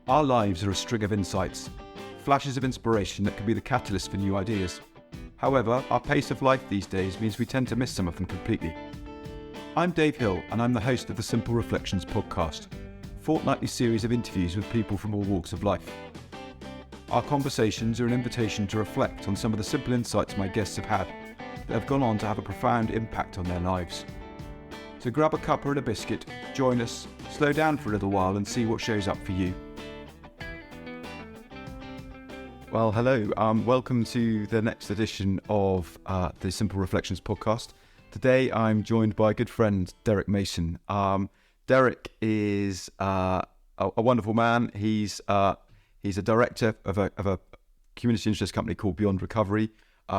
Our lives are a string of insights, flashes of inspiration that can be the catalyst for new ideas. However, our pace of life these days means we tend to miss some of them completely. I'm Dave Hill, and I'm the host of the Simple Reflections podcast, a fortnightly series of interviews with people from all walks of life. Our conversations are an invitation to reflect on some of the simple insights my guests have had that have gone on to have a profound impact on their lives. So grab a cuppa and a biscuit, join us, slow down for a little while and see what shows up for you. Well, hello, welcome to the next edition of the Simple Reflections podcast. Today I'm joined by a good friend, Derrick Mason. Derrick is a wonderful man. He's a director of a community interest company called Beyond Recovery,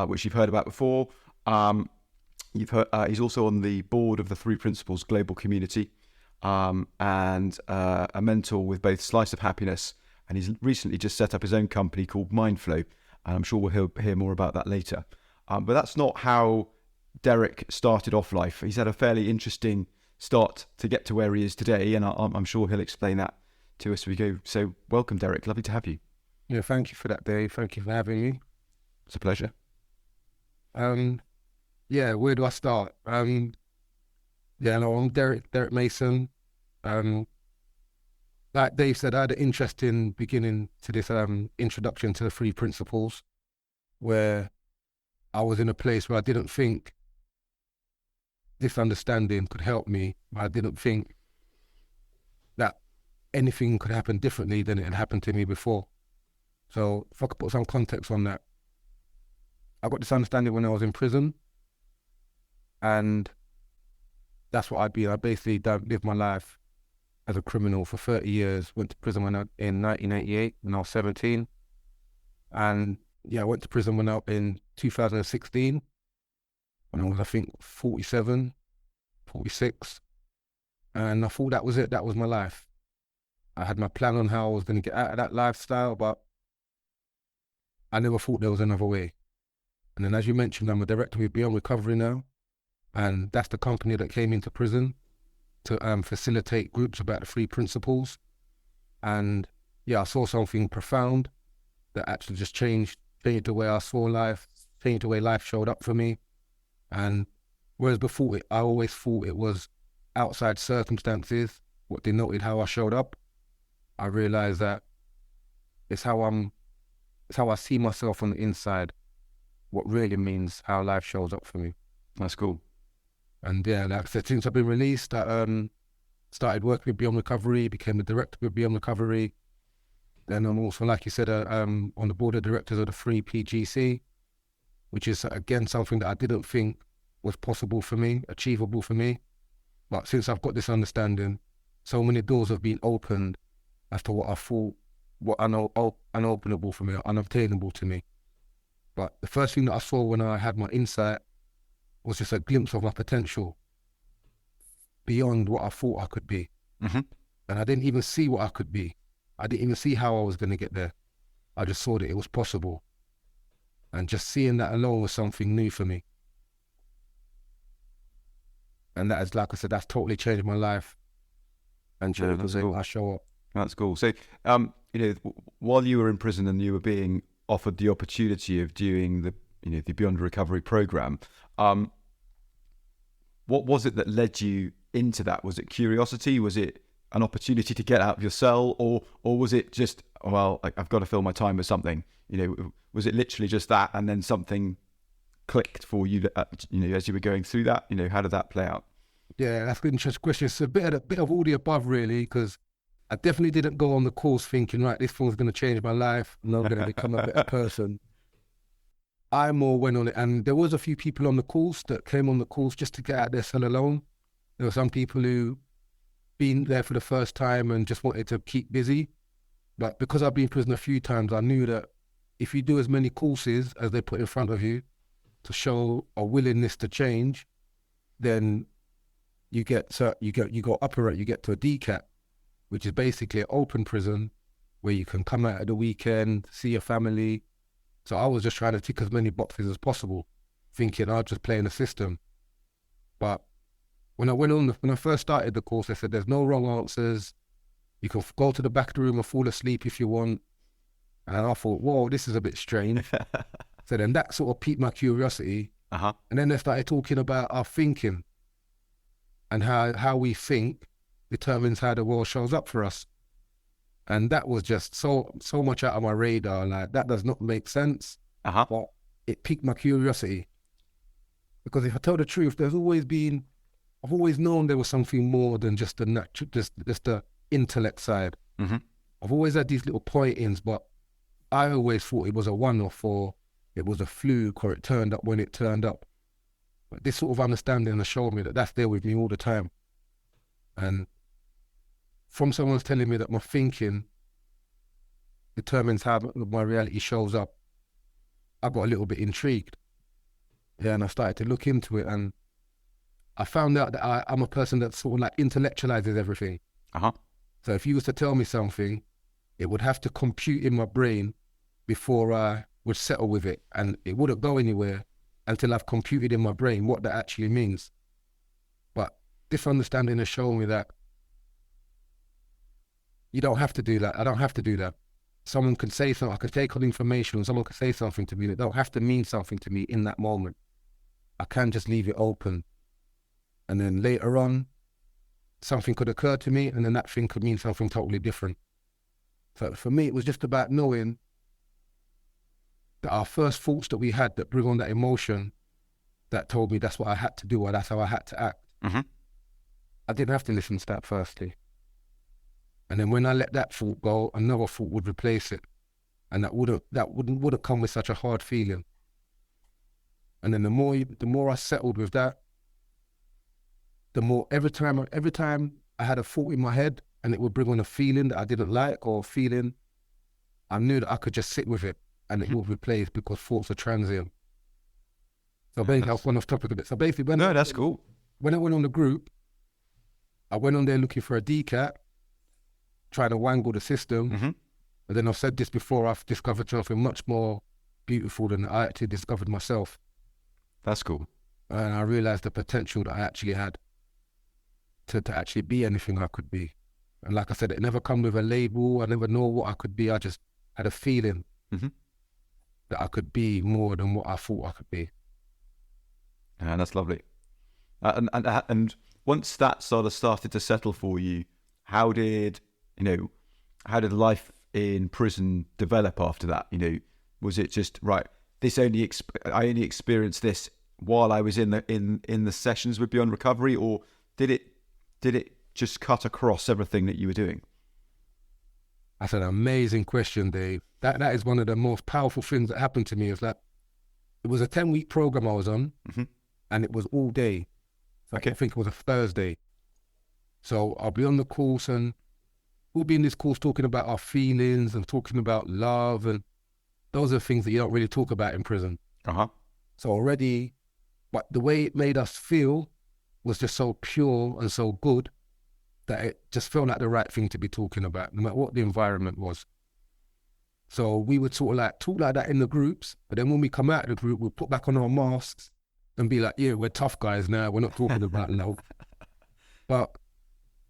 which you've heard about before. He's also on the board of the Three Principles Global Community, and a mentor with both Slice of Happiness, and he's recently just set up his own company called Mindflow, and I'm sure we'll hear more about that later. But that's not how Derrick started off life. He's had a fairly interesting start to get to where he is today, and I'm sure he'll explain that to us as we go. So welcome, Derrick. Lovely to have you. Yeah, thank you for that, Dave. Thank you for having me. It's a pleasure. Yeah, where do I start? I'm Derrick Mason. Like Dave said, I had an interesting beginning to this introduction to the Three Principles, where I was in a place where I didn't think this understanding could help me. I didn't think that anything could happen differently than it had happened to me before. So if I could put some context on that, I got this understanding when I was in prison, and that's what I'd be. I basically lived my life as a criminal for 30 years, went to prison in 1988 when I was 17. And I went to prison in 2016 when I was, I think, 47, 46. And I thought that was it, that was my life. I had my plan on how I was going to get out of that lifestyle, but I never thought there was another way. And then, as you mentioned, I'm a director with Beyond Recovery now, and that's the company that came into prison to facilitate groups about the Three Principles. And I saw something profound that actually just changed the way I saw life, changed the way life showed up for me. And whereas before I always thought it was outside circumstances what denoted how I showed up, I realized that it's how I see myself on the inside, what really means how life shows up for me. That's cool. And like I said, since I've been released, I started working with Beyond Recovery, became the director with Beyond Recovery. Then I'm also, like you said, on the board of directors of the Free PGC, which is, again, something that I didn't think was possible for me, achievable for me. But since I've got this understanding, so many doors have been opened as to what I thought were unopenable for me, unobtainable to me. But the first thing that I saw when I had my insight was just a glimpse of my potential beyond what I thought I could be. Mm-hmm. And I didn't even see what I could be. I didn't even see how I was going to get there. I just saw that it was possible. And just seeing that alone was something new for me. And that is, like I said, that's totally changed my life and changed the way I show up. That's cool. So, while you were in prison and you were being offered the opportunity of doing the Beyond Recovery program, what was it that led you into that? Was it curiosity? Was it an opportunity to get out of your cell, or was it just, well, I've got to fill my time with something? Was it literally just that, and then something clicked for you as you were going through that? How did that play out? Yeah, that's an interesting question. It's a bit of all the above, really, because I definitely didn't go on the course thinking, right, this thing's going to change my life and I'm going to become a better person. I more went on it, and there was a few people on the course that came on the course just to get out their cell alone. There were some people who been there for the first time and just wanted to keep busy. But because I've been in prison a few times, I knew that if you do as many courses as they put in front of you to show a willingness to change, then you go to a DCAT, which is basically an open prison where you can come out at the weekend, see your family. So I was just trying to tick as many boxes as possible, thinking I'll just play in the system. But when I first started the course, they said there's no wrong answers. You can go to the back of the room and fall asleep if you want. And I thought, whoa, this is a bit strange. So then that sort of piqued my curiosity. Uh-huh. And then they started talking about our thinking and how we think determines how the world shows up for us. And that was just so much out of my radar. Like, that does not make sense. Uh-huh. But it piqued my curiosity. Because if I tell the truth, I've always known there was something more than just the natural, just the intellect side. Mm-hmm. I've always had these little pointings, but I always thought it was a one-off, or it was a fluke, or it turned up when it turned up. But this sort of understanding has showed me that that's there with me all the time. And from someone's telling me that my thinking determines how my reality shows up, I got a little bit intrigued. Yeah, and I started to look into it, and I found out that I'm a person that sort of like intellectualizes everything. Uh-huh. So if you was to tell me something, it would have to compute in my brain before I would settle with it, and it wouldn't go anywhere until I've computed in my brain what that actually means. But this understanding has shown me that you don't have to do that. I don't have to do that. Someone can say something, I could take on information, and someone could say something to me that don't have to mean something to me in that moment. I can just leave it open. And then later on, something could occur to me, and then that thing could mean something totally different. So for me, it was just about knowing that our first thoughts that we had that bring on that emotion that told me that's what I had to do, or that's how I had to act. Mm-hmm. I didn't have to listen to that firstly. And then when I let that thought go, another thought would replace it. And that wouldn't come with such a hard feeling. And then the more I settled with that, the more every time I had a thought in my head and it would bring on a feeling that I didn't like, or a feeling, I knew that I could just sit with it and it would replace, because thoughts are transient. So basically, I've gone off topic a bit. So basically, that's cool. When I went on the group, I went on there looking for a DCAT, trying to wangle the system. Mm-hmm. But then I've said this before, I've discovered something much more beautiful than I actually discovered myself. That's cool. And I realized the potential that I actually had to actually be anything I could be. And like I said, it never come with a label. I never know what I could be. I just had a feeling that I could be more than what I thought I could be. And that's lovely. And once that sort of started to settle for you, how did life in prison develop after that? Was it just right? I only experienced this while I was in the sessions with Beyond Recovery, or did it just cut across everything that you were doing? That's an amazing question, Dave. That is one of the most powerful things that happened to me. Is that it was a 10-week program I was on, and it was all day. Okay. I think it was a Thursday. So I'll be on the course, and we'll be in this course talking about our feelings and talking about love, and those are things that you don't really talk about in prison. So already, but the way it made us feel was just so pure and so good that it just felt like the right thing to be talking about, no matter what the environment was. So we would sort of like talk like that in the groups, but then when we come out of the group, we'll put back on our masks and be like, yeah, we're tough guys now, we're not talking about love. But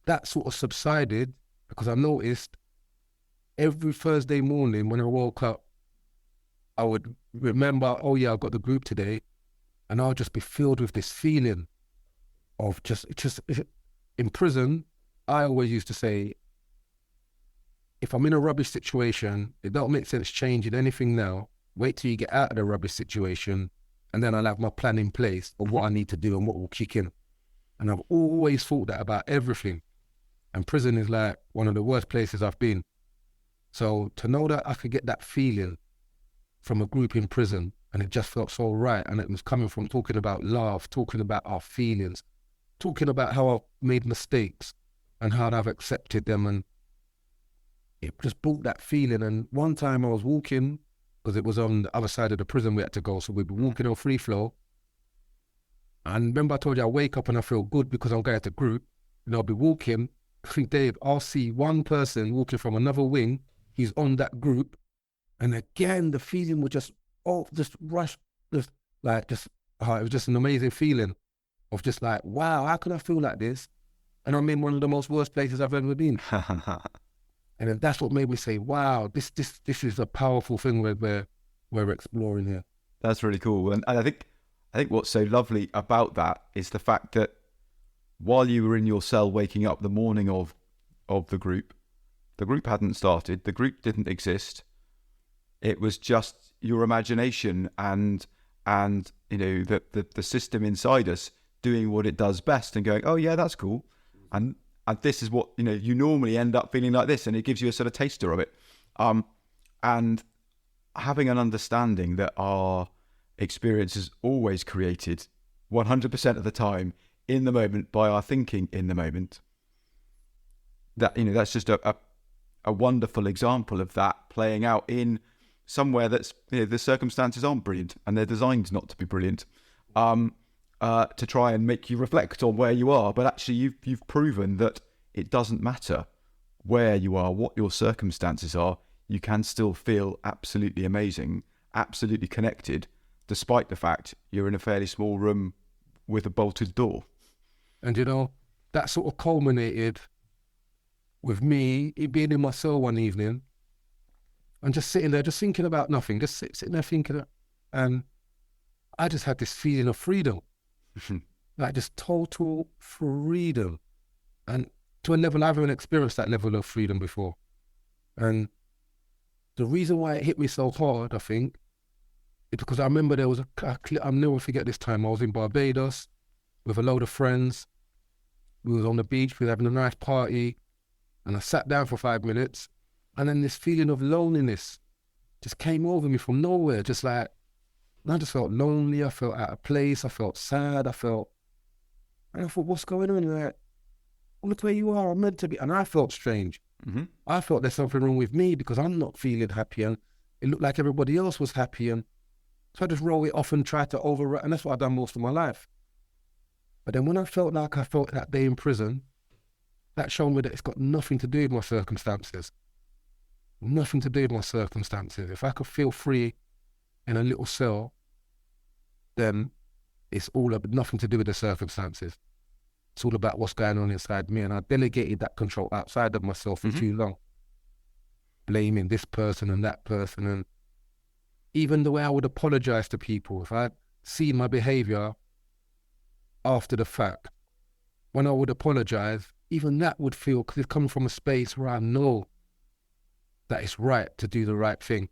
that sort of subsided, because I noticed every Thursday morning when I woke up, I would remember, oh yeah, I've got the group today, and I'll just be filled with this feeling of just in prison. I always used to say, if I'm in a rubbish situation, it don't make sense changing anything now. Wait till you get out of the rubbish situation, and then I'll have my plan in place of what I need to do and what will kick in. And I've always thought that about everything. And prison is like one of the worst places I've been. So to know that I could get that feeling from a group in prison, and it just felt so right, and it was coming from talking about love, talking about our feelings, talking about how I've made mistakes and how I've accepted them, and it just brought that feeling. And one time I was walking, because it was on the other side of the prison we had to go, so we'd be walking on free flow. And remember I told you I wake up and I feel good because I'm going to group, and I'll be walking. I think, Dave, I'll see one person walking from another wing, he's on that group, and again the feeling would just rush, it was just an amazing feeling of just like, wow, how could I feel like this? And I'm in one of the most worst places I've ever been. And then that's what made me say, wow, this is a powerful thing we're exploring here. That's really cool. And I think what's so lovely about that is the fact that while you were in your cell waking up the morning of the group hadn't started, the group didn't exist. It was just your imagination and the system inside us doing what it does best and going, oh yeah, that's cool. And this is what, you normally end up feeling like this, and it gives you a sort of taster of it. And having an understanding that our experience is always created 100% of the time in the moment by our thinking in the moment. That, that's just a wonderful example of that playing out in somewhere that's, the circumstances aren't brilliant and they're designed not to be brilliant, to try and make you reflect on where you are. But actually you've proven that it doesn't matter where you are, what your circumstances are, you can still feel absolutely amazing, absolutely connected, despite the fact you're in a fairly small room with a bolted door. And that sort of culminated with me being in my cell one evening and just sitting there, just thinking about nothing, just sitting there thinking, and I just had this feeling of freedom, like just total freedom. And to a level I haven't experienced that level of freedom before. And the reason why it hit me so hard, I think, is because I remember there was I'll never forget this time. I was in Barbados with a load of friends. We was on the beach, we were having a nice party, and I sat down for 5 minutes, and then this feeling of loneliness just came over me from nowhere, and I just felt lonely, I felt out of place, I felt sad, and I thought, what's going on? Like, look where you are, I'm meant to be, and I felt strange. Mm-hmm. I felt there's something wrong with me because I'm not feeling happy, and it looked like everybody else was happy, and so I just roll it off and try to override, and that's what I've done most of my life. But then when I felt like I felt that day in prison, that showed me that it's got nothing to do with my circumstances. Nothing to do with my circumstances. If I could feel free in a little cell, then it's all nothing to do with the circumstances. It's all about what's going on inside me. And I delegated that control outside of myself for too long. Blaming this person and that person. And even the way I would apologize to people, if I'd seen my behavior after the fact, when I would apologize, even that would feel, because it's coming from a space where I know that it's right to do the right thing.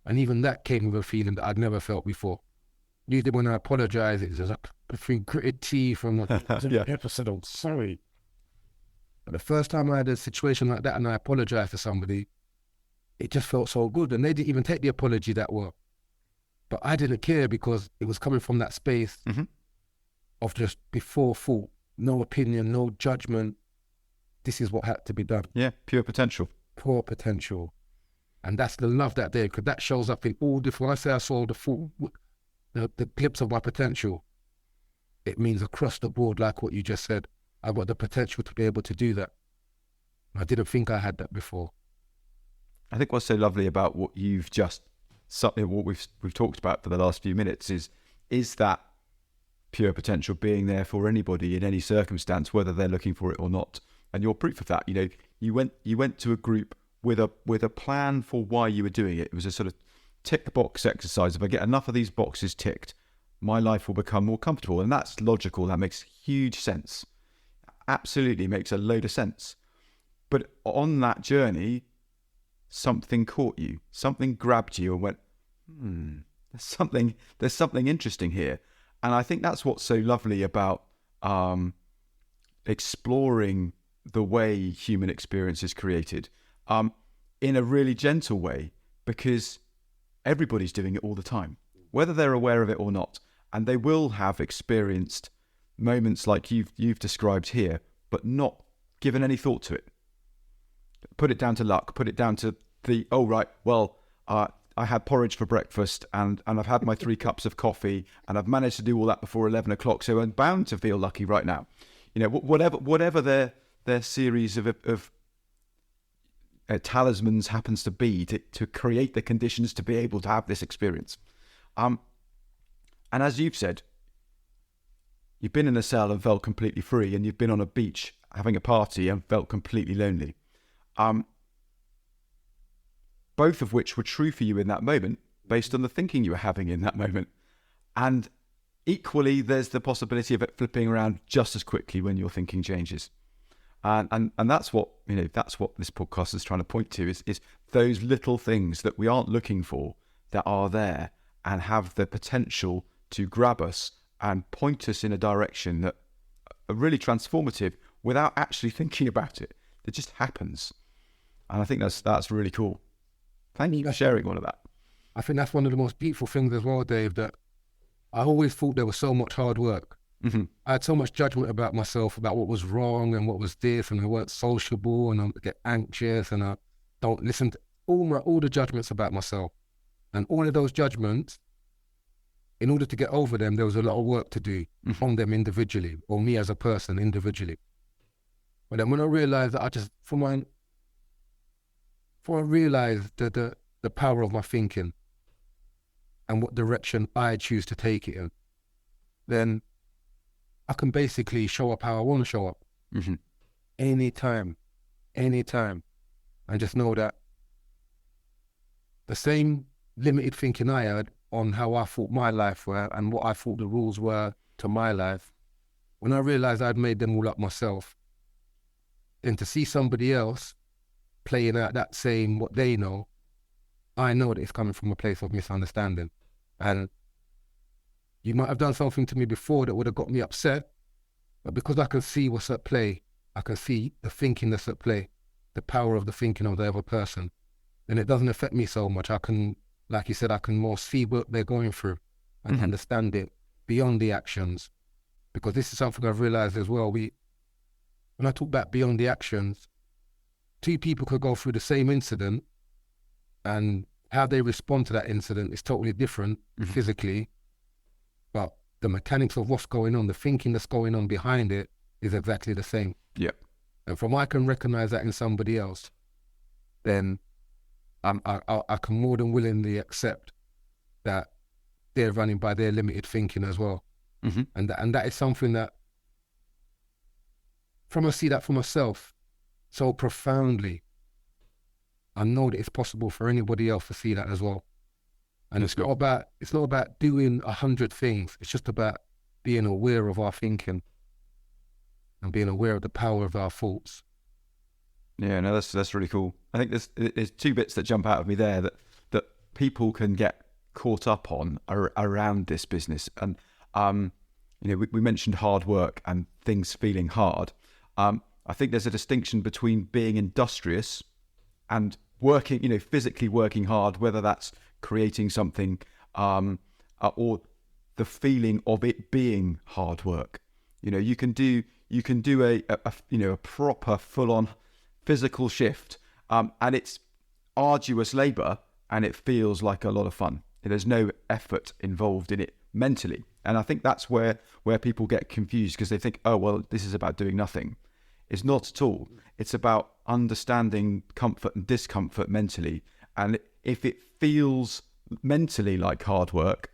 And even that came with a feeling that I'd never felt before. Usually when I apologize, it's just like gritted teeth from the episode, I'm sorry. But the first time I had a situation like that and I apologized to somebody, it just felt so good. And they didn't even take the apology that well. But I didn't care because it was coming from that space of just before thought, no opinion, no judgment. This is what had to be done. Yeah, pure potential. Pure potential. And that's the love that day, because that shows up in all different, when I say I saw the full, the glimpse of my potential, it means across the board, like what you just said, I've got the potential to be able to do that. I didn't think I had that before. I think what's so lovely about what you've just, what we've talked about for the last few minutes is that pure potential being there for anybody in any circumstance, whether they're looking for it or not. And you're proof of that. You went to a group with a plan for why you were doing it. It was a sort of tick box exercise. If I get enough of these boxes ticked, my life will become more comfortable. And that's logical. That makes huge sense. Absolutely makes a load of sense. But on that journey, something caught you. Something grabbed you and went, there's something interesting here. And I think that's what's so lovely about exploring the way human experience is created in a really gentle way, because everybody's doing it all the time, whether they're aware of it or not. And they will have experienced moments like you've described here, but not given any thought to it. Put it down to luck, put it down to I had porridge for breakfast and I've had my 3 cups of coffee and I've managed to do all that before 11 o'clock, so I'm bound to feel lucky right now. Whatever their series of talismans happens to be to create the conditions to be able to have this experience. And as you've said, you've been in a cell and felt completely free, and you've been on a beach having a party and felt completely lonely. Both of which were true for you in that moment based on the thinking you were having in that moment. And equally, there's the possibility of it flipping around just as quickly when your thinking changes. And that's what, that's what this podcast is trying to point to, is those little things that we aren't looking for that are there and have the potential to grab us and point us in a direction that are really transformative without actually thinking about it. It just happens. And I think that's really cool. Thank you for sharing all of that. I think that's one of the most beautiful things as well, Dave, that I always thought there was so much hard work. Mm-hmm. I had so much judgment about myself, about what was wrong and what was this, and I weren't sociable, and I get anxious, and I don't listen to all the judgments about myself. And all of those judgments, in order to get over them, there was a lot of work to do on them individually, or me as a person individually. But then when I realized that before I realized the power of my thinking and what direction I choose to take it in, then I can basically show up how I want to show up. Mm-hmm. Anytime. And just know that the same limited thinking I had on how I thought my life were and what I thought the rules were to my life, when I realized I'd made them all up myself, then to see somebody else playing out that same what they know, I know that it's coming from a place of misunderstanding. And you might have done something to me before that would have got me upset, but because I can see what's at play, I can see the thinking that's at play, the power of the thinking of the other person, then it doesn't affect me so much. I can, like you said, I can more see what they're going through and understand it beyond the actions. Because this is something I've realized as well. When I talk about beyond the actions, two people could go through the same incident and how they respond to that incident is totally different physically, but the mechanics of what's going on, the thinking that's going on behind it is exactly the same. Yeah. And from I can recognize that in somebody else, then I can more than willingly accept that they're running by their limited thinking as well. Mm-hmm. And that is something that, from I see that for myself so profoundly, I know that it's possible for anybody else to see that as well. And it's not about doing 100 things. It's just about being aware of our thinking and being aware of the power of our thoughts. Yeah, no, that's really cool. I think there's two bits that jump out of me there that people can get caught up on around this business. And we mentioned hard work and things feeling hard. I think there's a distinction between being industrious and working, physically working hard, whether that's creating something or the feeling of it being hard work. You can do a proper full-on physical shift, and it's arduous labor, and it feels like a lot of fun. There's no effort involved in it mentally, and I think that's where people get confused, because they think, oh well, this is about doing nothing. It's not at all. It's about understanding comfort and discomfort mentally, and if it feels mentally like hard work,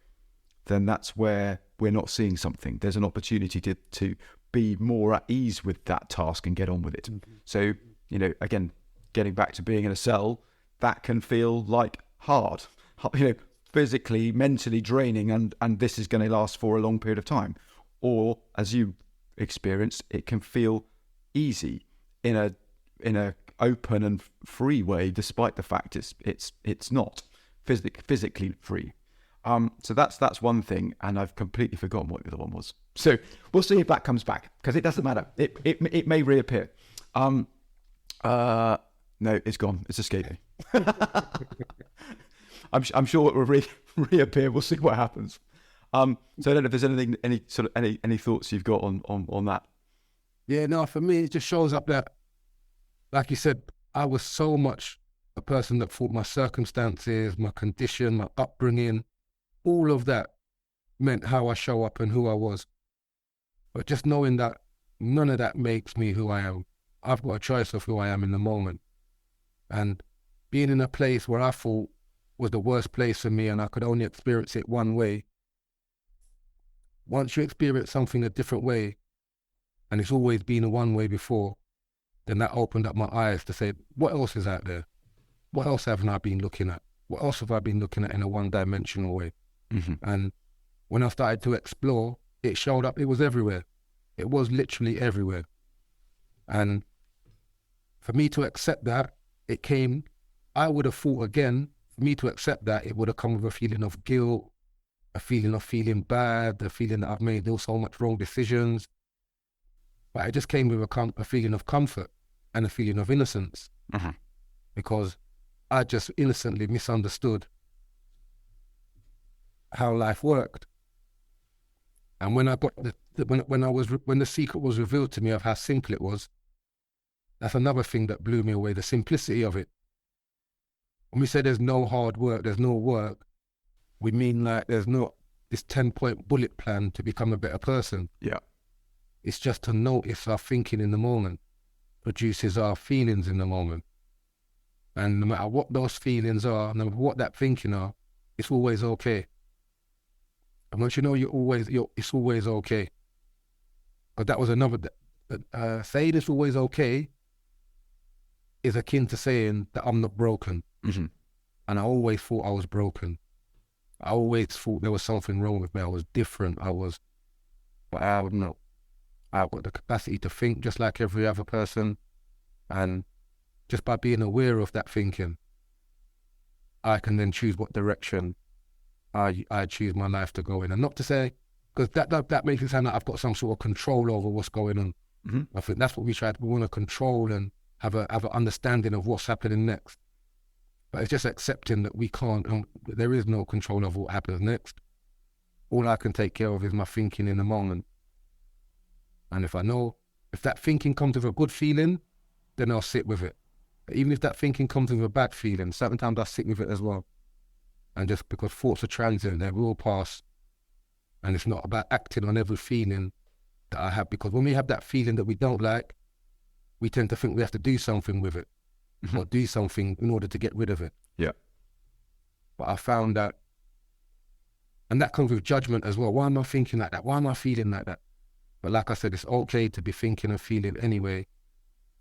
then that's where we're not seeing something. There's an opportunity to be more at ease with that task and get on with it. Mm-hmm. So, again, getting back to being in a cell, that can feel like hard, physically, mentally draining, and this is going to last for a long period of time. Or, as you experienced, it can feel easy in a open and free way, despite the fact it's not physically free. So that's one thing, and I've completely forgotten what the other one was. So we'll see if that comes back, because it doesn't matter. It may reappear. No, it's gone. It's escaping. I'm sure it will reappear. We'll see what happens. So I don't know if there's any thoughts you've got on that. Yeah, no, for me, it just shows up that, like you said, I was so much a person that thought my circumstances, my condition, my upbringing, all of that meant how I show up and who I was. But just knowing that none of that makes me who I am. I've got a choice of who I am in the moment. And being in a place where I thought was the worst place for me and I could only experience it one way, once you experience something a different way, and it's always been a one way before, then that opened up my eyes to say, what else is out there? What else haven't I been looking at? What else have I been looking at in a one-dimensional way? And when I started to explore, it showed up, it was everywhere. It was literally everywhere. And for me to accept that, it came, I would have thought again, for me to accept that, it would have come with a feeling of guilt, a feeling of feeling bad, the feeling that I've made so much wrong decisions. But it just came with a feeling of comfort and a feeling of innocence, because I just innocently misunderstood how life worked. And when I got when the secret was revealed to me of how simple it was, that's another thing that blew me away, the simplicity of it. When we say there's no hard work, there's no work, we mean like there's not this 10-point bullet plan to become a better person. Yeah. It's just to notice our thinking in the moment produces our feelings in the moment. And no matter what those feelings are, no matter what that thinking are, it's always okay. And once you know it's always okay. But that was another, saying it's always okay is akin to saying that I'm not broken. And I always thought I was broken. I always thought there was something wrong with me. I was different. But I would know. I've got the capacity to think just like every other person. And just by being aware of that thinking, I can then choose what direction I choose my life to go in. And not to say, because that makes it sound like I've got some sort of control over what's going on. I think that's what we want to control and have an understanding of what's happening next. But it's just accepting that we can't, there is no control over what happens next. All I can take care of is my thinking in the moment. And if that thinking comes with a good feeling, then I'll sit with it. But even if that thinking comes with a bad feeling, sometimes I sit with it as well. And just because thoughts are transient, they will pass. And it's not about acting on every feeling that I have, because when we have that feeling that we don't like, we tend to think we have to do something with it or do something in order to get rid of it. Yeah. But I found that, and that comes with judgment as well. Why am I thinking like that? Why am I feeling like that? But like I said, it's okay to be thinking and feeling anyway.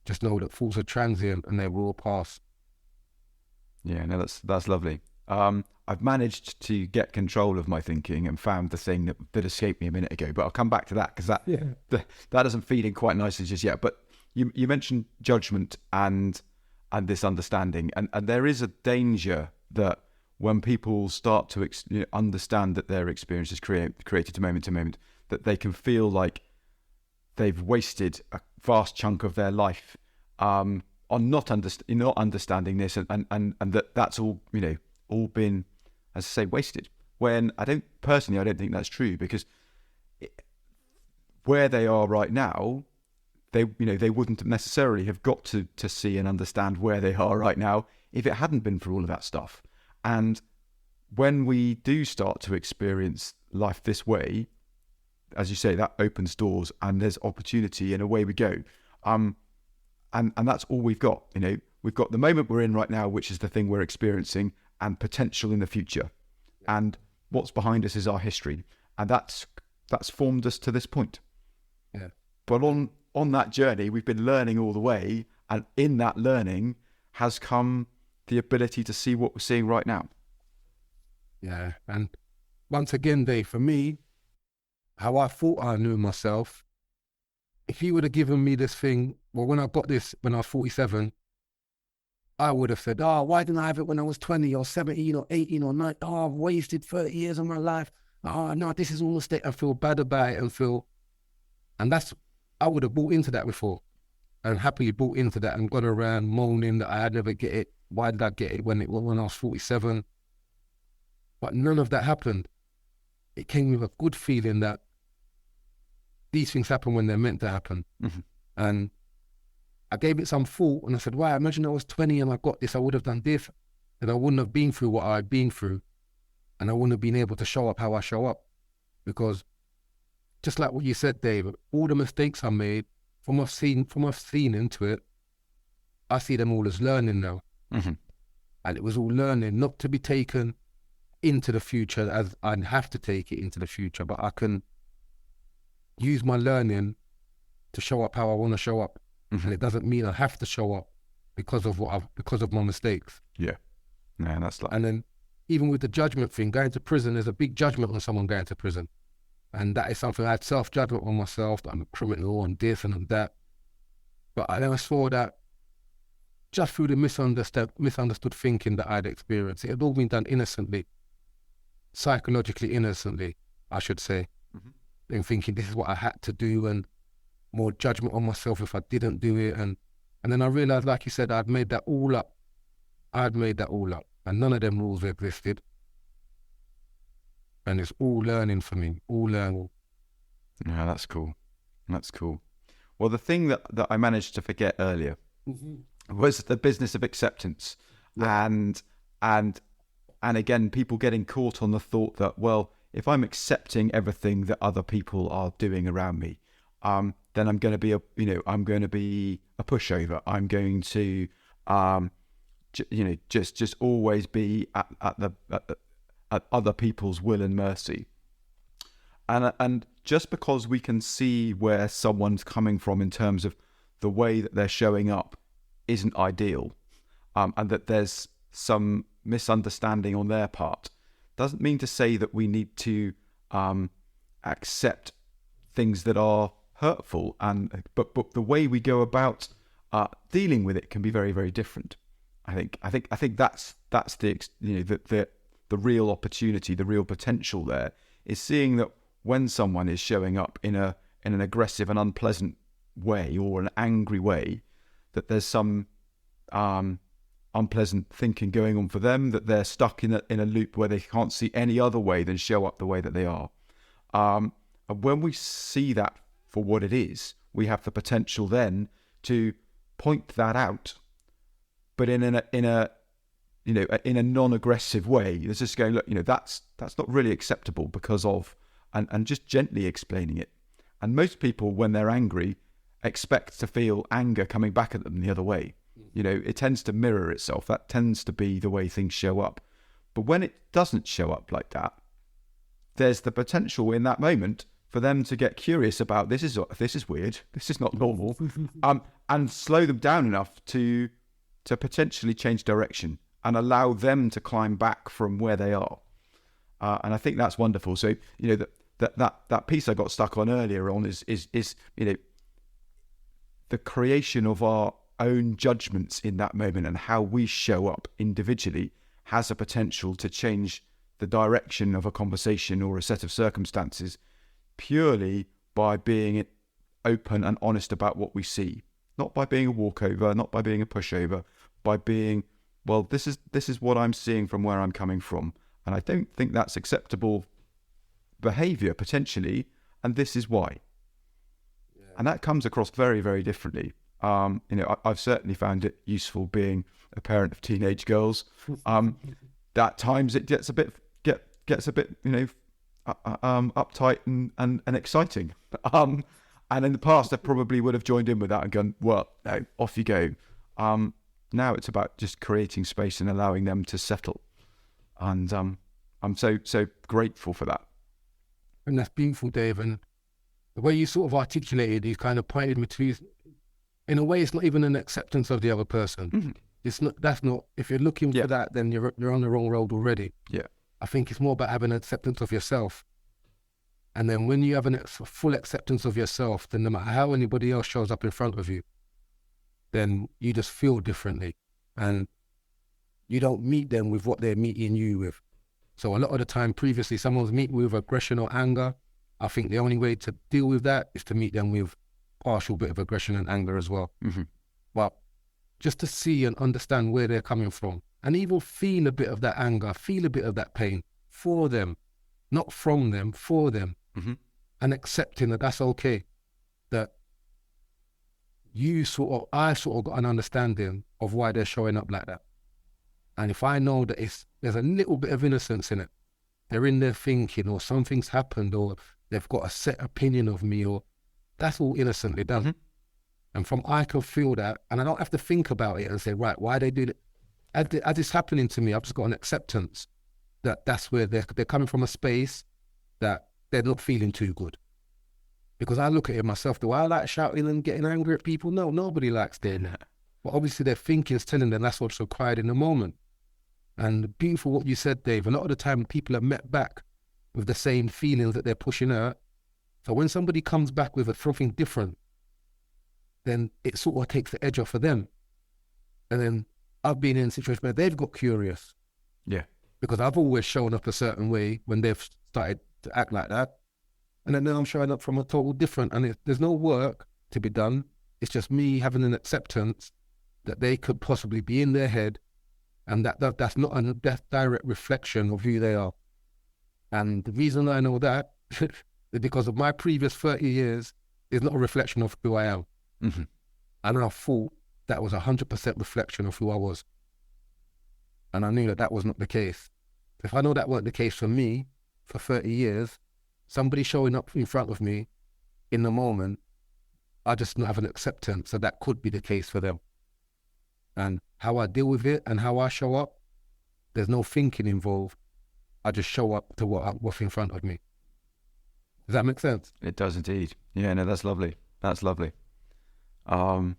Just know that thoughts are transient and they will pass. Yeah, no, that's lovely. I've managed to get control of my thinking and found the thing that escaped me a minute ago, but I'll come back to that because that doesn't feed in quite nicely just yet. But you mentioned judgment and this understanding, and there is a danger that when people start to understand that their experience is created moment to moment, that they can feel like they've wasted a vast chunk of their life on not understanding this, and that's all all been, as I say, wasted. When I don't think that's true, because where they are right now, they wouldn't necessarily have got to see and understand where they are right now if it hadn't been for all of that stuff. And when we do start to experience life this way, as you say, that opens doors and there's opportunity and away we go. And that's all we've got. We've got the moment we're in right now, which is the thing we're experiencing, and potential in the future. And what's behind us is our history. And that's formed us to this point. Yeah. But on that journey, we've been learning all the way. And in that learning has come the ability to see what we're seeing right now. Yeah. And once again, Dave, for me, how I thought I knew myself, if you would have given me this thing, well, when I got this, when I was 47, I would have said, why didn't I have it when I was 20 or 17 or 18 or 19? I've wasted 30 years of my life. No, this is all a mistake. I feel bad about it and I would have bought into that before and happily bought into that and gone around moaning that I never get it. Why did I get it when I was 47? But none of that happened. It came with a good feeling that these things happen when they're meant to happen. And I gave it some thought and I said, wow, imagine I was 20 and I got this, I would have done this, and I wouldn't have been through what I've been through, and I wouldn't have been able to show up how I show up. Because just like what you said, Dave, all the mistakes I made, from I've seen into it, I see them all as learning now. And it was all learning, not to be taken into the future as I'd have to take it into the future, but I can use my learning to show up how I want to show up. And it doesn't mean I have to show up because of my mistakes. Yeah. No, that's like... And then even with the judgment thing, going to prison, there's a big judgment on someone going to prison. And that is something I had self-judgment on myself, that I'm a criminal and this and that. But then I saw that just through the misunderstood thinking that I'd experienced, it had all been done innocently, psychologically innocently, I should say. In thinking this is what I had to do, and more judgment on myself if I didn't do it. And then I realized, like you said, I'd made that all up. And none of them rules existed. And it's all learning for me, all learning. Yeah, that's cool. Well, the thing that I managed to forget earlier was the business of acceptance. Yeah. And again, people getting caught on the thought that, well, if I'm accepting everything that other people are doing around me, then I'm going to be a pushover. I'm going to, just always be at other people's will and mercy. And just because we can see where someone's coming from in terms of the way that they're showing up isn't ideal, and that there's some misunderstanding on their part, doesn't mean to say that we need to accept things that are hurtful. But the way we go about dealing with it can be very, very different. I think that's the real opportunity, the real potential there is seeing that when someone is showing up in an aggressive and unpleasant way or an angry way, that there's some unpleasant thinking going on for them, that they're stuck in a loop where they can't see any other way than show up the way that they are. And when we see that for what it is, we have the potential then to point that out, but in a non-aggressive way. It's just going, look, that's not really acceptable because of, and just gently explaining it. And most people, when they're angry, expect to feel anger coming back at them the other way. It tends to mirror itself. That tends to be the way things show up. But when it doesn't show up like that, there's the potential in that moment for them to get curious about, this is weird, this is not normal, and slow them down enough to potentially change direction and allow them to climb back from where they are. And I think that's wonderful. So, that piece I got stuck on earlier on is the creation of our own judgments in that moment, and how we show up individually has a potential to change the direction of a conversation or a set of circumstances purely by being open and honest about what we see. Not by being a walkover, not by being a pushover, by being, well, this is what I'm seeing from where I'm coming from. And I don't think that's acceptable behavior potentially, and this is why. Yeah. And that comes across very, very differently. I've certainly found it useful being a parent of teenage girls. At times it gets a bit uptight and exciting. And in the past, I probably would have joined in with that and gone, well, no, off you go. Now it's about just creating space and allowing them to settle. And I'm so grateful for that. And that's beautiful, Dave. And the way you sort of articulated, you kind of pointed me to, in a way, it's not even an acceptance of the other person. Mm-hmm. That's not, if you're looking for that, then you're on the wrong road already. Yeah. I think it's more about having an acceptance of yourself. And then when you have a full acceptance of yourself, then no matter how anybody else shows up in front of you, then you just feel differently. And you don't meet them with what they're meeting you with. So a lot of the time previously, someone's meeting with aggression or anger. I think the only way to deal with that is to meet them with partial bit of aggression and anger as well. Mm-hmm. But just to see and understand where they're coming from, and even feel a bit of that anger, feel a bit of that pain for them, not from them, for them. Mm-hmm. And accepting that that's okay, that I sort of got an understanding of why they're showing up like that. And if I know that there's a little bit of innocence in it, they're in there thinking, or something's happened, or they've got a set opinion of me, or that's all innocently done. Mm-hmm. And I can feel that, and I don't have to think about it and say, right, why they do it. As it's happening to me, I've just got an acceptance that that's where they're coming from, a space that they're not feeling too good. Because I look at it myself, do I like shouting and getting angry at people? No, nobody likes doing that. But obviously their thinking's telling them that's what's required in the moment. And beautiful what you said, Dave. A lot of the time people are met back with the same feelings that they're pushing out. So when somebody comes back with something different, then it sort of takes the edge off of them. And then I've been in a situation where they've got curious. Yeah. Because I've always shown up a certain way when they've started to act like that. And then now I'm showing up from a total different, and there's no work to be done. It's just me having an acceptance that they could possibly be in their head, and that's not a direct reflection of who they are. And the reason I know that is because of my previous 30 years is not a reflection of who I am. Mm-hmm. And I thought that was 100% reflection of who I was. And I knew that that was not the case. If I know that weren't the case for me for 30 years, somebody showing up in front of me in the moment, I just not have an acceptance that that could be the case for them. And how I deal with it and how I show up, there's no thinking involved. I just show up to what's in front of me. Does that make sense? It does indeed. Yeah, no, that's lovely. That's lovely. No,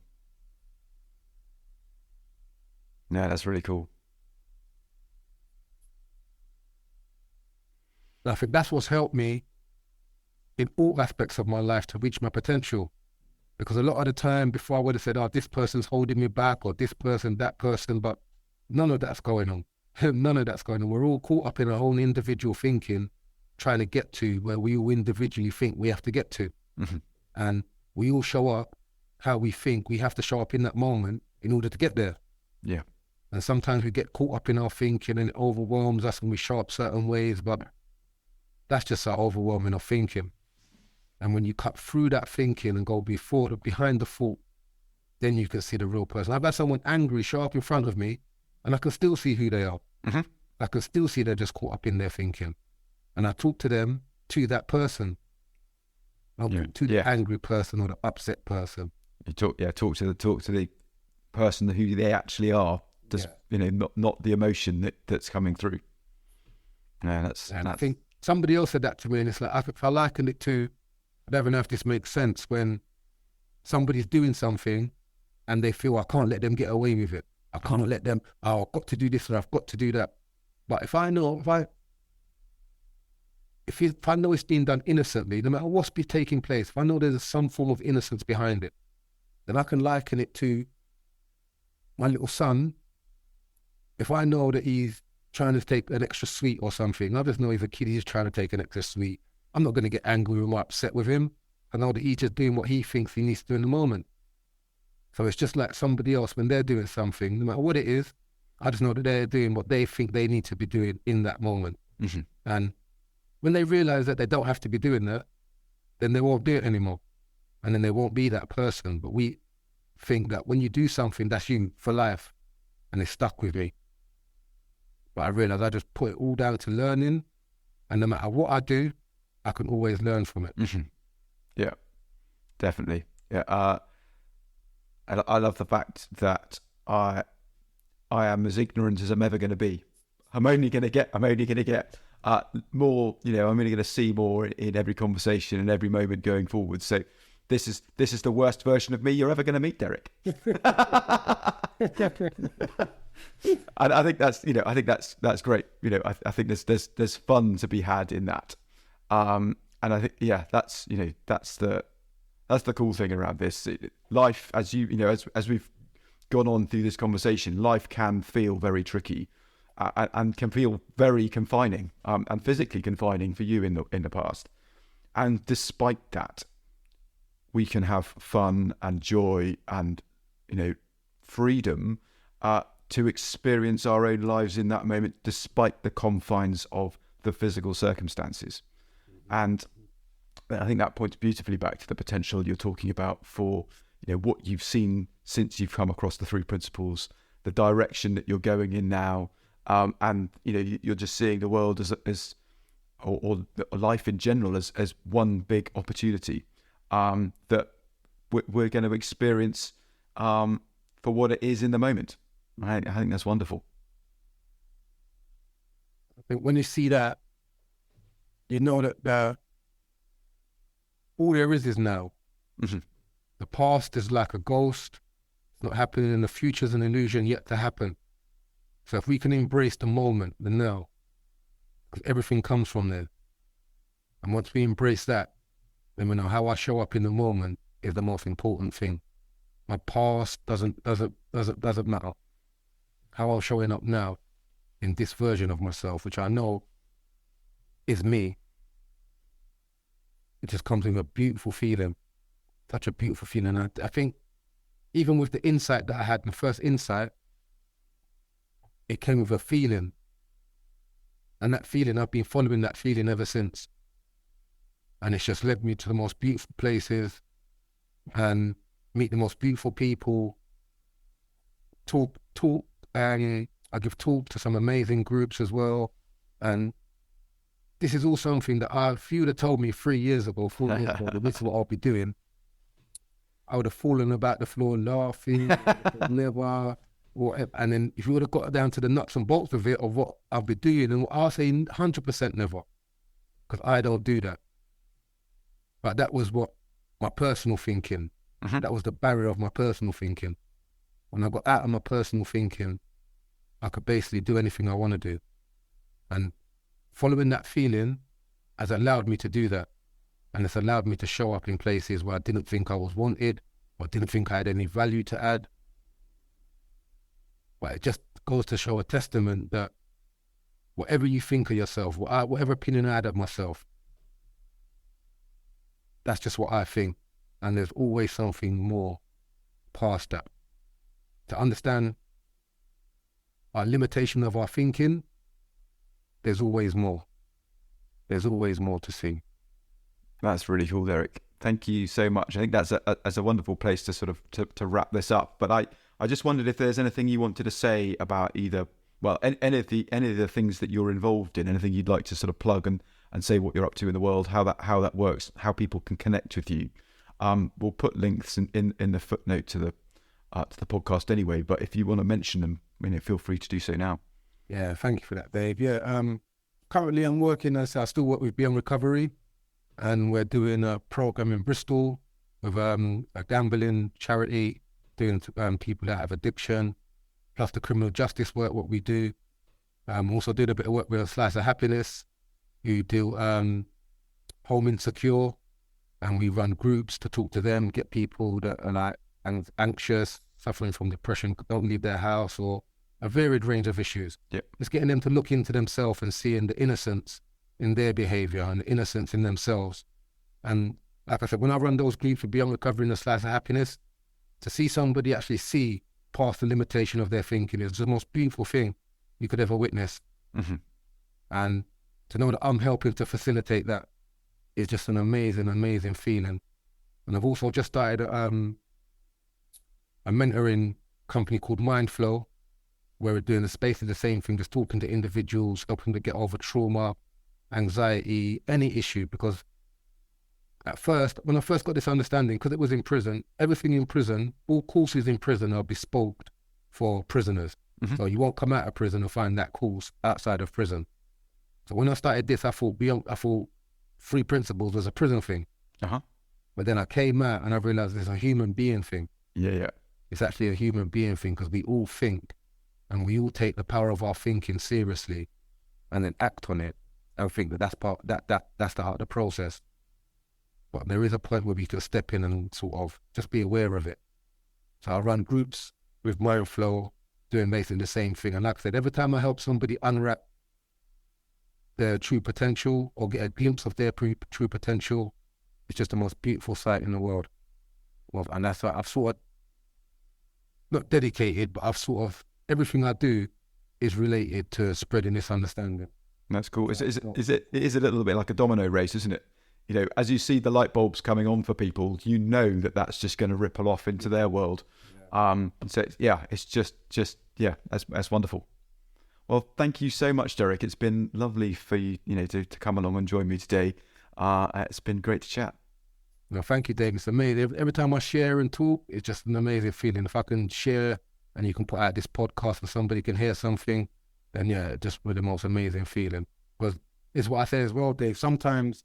that's really cool. I think that's what's helped me in all aspects of my life to reach my potential. Because a lot of the time before I would have said, oh, this person's holding me back, or this person, that person, but none of that's going on. None of that's going on. We're all caught up in our own individual thinking, trying to get to where we all individually think we have to get to. Mm-hmm. And we all show up how we think we have to show up in that moment in order to get there. Yeah. And sometimes we get caught up in our thinking and it overwhelms us and we show up certain ways, but that's just our overwhelming of thinking. And when you cut through that thinking and go behind the thought, then you can see the real person. I've had someone angry show up in front of me and I can still see who they are. Mm-hmm. I can still see they're just caught up in their thinking. And I talk to them, to that person, to the angry person or the upset person. You talk to the person who they actually are. Just not the emotion that's coming through. Yeah, I think somebody else said that to me, and it's like if I liken it to, I don't know if this makes sense, when somebody's doing something and they feel I can't let them get away with it. I can't let them. Oh, I've got to do this or I've got to do that. But if I know it's being done innocently, no matter what's taking place, if I know there's some form of innocence behind it, then I can liken it to my little son. If I know that he's trying to take an extra sweet or something, I just know he's a kid, he's trying to take an extra sweet. I'm not going to get angry or upset with him. I know that he's just doing what he thinks he needs to do in the moment. So it's just like somebody else when they're doing something, no matter what it is, I just know that they're doing what they think they need to be doing in that moment. Mm-hmm. And when they realize that they don't have to be doing that, then they won't do it anymore. And then they won't be that person. But we think that when you do something, that's you for life. And it's stuck with me. But I realize I just put it all down to learning. And no matter what I do, I can always learn from it. Mm-hmm. Yeah, definitely. Yeah, I love the fact that I am as ignorant as I'm ever going to be. I'm only going to get more. I'm only going to see more in every conversation and every moment going forward. So this is the worst version of me you're ever going to meet, Derrick. And I think that's great. I think there's fun to be had in that. And I think that's the cool thing around this. Life, as as we've gone on through this conversation, life can feel very tricky, and can feel very confining, and physically confining for you in the past. And despite that, we can have fun and joy and freedom to experience our own lives in that moment, despite the confines of the physical circumstances. And I think that points beautifully back to the potential you're talking about for what you've seen since you've come across the 3 principles, the direction that you're going in now, and you're just seeing the world or life in general as one big opportunity that we're going to experience for what it is in the moment. I think that's wonderful. I think when you see that, you know that all there is now. Mm-hmm. The past is like a ghost, not happening, and the future's an illusion yet to happen. So if we can embrace the moment, the now, because everything comes from there. And once we embrace that, then we know how I show up in the moment is the most important thing. My past doesn't matter. How I'm showing up now in this version of myself, which I know is me, it just comes with a beautiful feeling, such a beautiful feeling. And I think even with the insight that I had, the first insight, it came with a feeling. And that feeling, I've been following that feeling ever since. And it's just led me to the most beautiful places and meet the most beautiful people, talk, and I give talk to some amazing groups as well. And this is all something that if you would have told me 3 years ago, 4 years ago, that this is what I'll be doing, I would have fallen about the floor laughing, never, whatever. And then if you would have got down to the nuts and bolts of it, of what I'll be doing, and I'll say 100% never, because I don't do that. But that was what my personal thinking, that was the barrier of my personal thinking. When I got out of my personal thinking, I could basically do anything I want to do. And following that feeling has allowed me to do that. And it's allowed me to show up in places where I didn't think I was wanted, or didn't think I had any value to add. But it just goes to show a testament that whatever you think of yourself, whatever opinion I had of myself, that's just what I think. And there's always something more past that. To understand our limitation of our thinking, there's always more. There's always more to see. That's really cool, Derrick. Thank you so much. I think that's a wonderful place to sort of to wrap this up. But I just wondered if there's anything you wanted to say about either, well, any of the things that you're involved in, anything you'd like to sort of plug and say what you're up to in the world, how that works, how people can connect with you. We'll put links in the footnote to the podcast anyway. But if you want to mention them, feel free to do so now. Yeah, thank you for that, Dave. Yeah, currently I'm working I still work with Beyond Recovery, and we're doing a program in Bristol with a gambling charity, doing people that have addiction, plus the criminal justice work, what we do. Also doing a bit of work with a Slice of Happiness, who do home insecure, and we run groups to talk to them, get people that are like anxious, suffering from depression, don't leave their house, or a varied range of issues. Yep. It's getting them to look into themselves and seeing the innocence in their behavior and the innocence in themselves. And like I said, when I run those groups for Beyond Recovery and a Slice of Happiness, to see somebody actually see past the limitation of their thinking is the most beautiful thing you could ever witness. Mm-hmm. And to know that I'm helping to facilitate that is just an amazing, amazing feeling. And I've also just started a mentoring company called Mindflow, where we're doing basically the same thing, just talking to individuals, helping to get over trauma, anxiety, any issue. Because at first, when I first got this understanding, because it was in prison, everything in prison, all courses in prison are bespoke for prisoners. Mm-hmm. So you won't come out of prison and find that course outside of prison. So when I started this, I thought Free Principles was a prison thing. Uh-huh. But then I came out and I realized it's a human being thing. Yeah. It's actually a human being thing, because we all think, and we all take the power of our thinking seriously, and then act on it, and think that's the heart of the process. But there is a point where we can step in and sort of just be aware of it. So I run groups with Mindflow, doing basically the same thing. And like I said, every time I help somebody unwrap their true potential or get a glimpse of their true potential, it's just the most beautiful sight in the world. Well, and that's why I've sort of, not dedicated, but I've sort of, everything I do is related to spreading this understanding. That's cool. It is a little bit like a domino race, isn't it? As you see the light bulbs coming on for people, that's just going to ripple off into their world. Yeah. So it's just that's wonderful. Well, thank you so much, Derrick. It's been lovely for you, to come along and join me today. It's been great to chat. No, thank you, Dave. It's amazing. Every time I share and talk, it's just an amazing feeling. If I can share and you can put out this podcast and somebody can hear something, then just with the most amazing feeling. Because it's what I say as well, Dave. Sometimes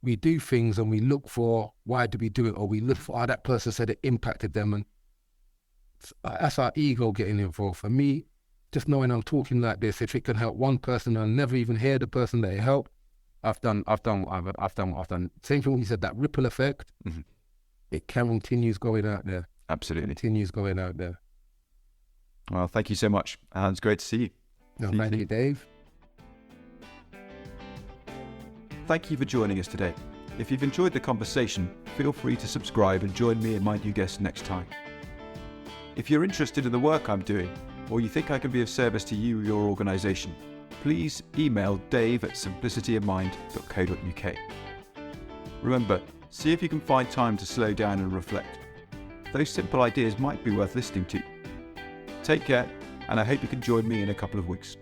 we do things and we look for why do we do it, or we look for how that person said it impacted them, and that's our ego getting involved. For me, just knowing I'm talking like this, if it can help one person, I'll never even hear the person that it helped. I've done what I've done. Same thing when you said, that ripple effect. Mm-hmm. It continues going out there. Absolutely. Continues going out there. Well, thank you so much. And it's great to see you. No, thank you, Dave. Thank you for joining us today. If you've enjoyed the conversation, feel free to subscribe and join me and my new guest next time. If you're interested in the work I'm doing, or you think I can be of service to you or your organisation, please email dave@simplicityofmind.co.uk. Remember, see if you can find time to slow down and reflect. Those simple ideas might be worth listening to. Take care, and I hope you can join me in a couple of weeks.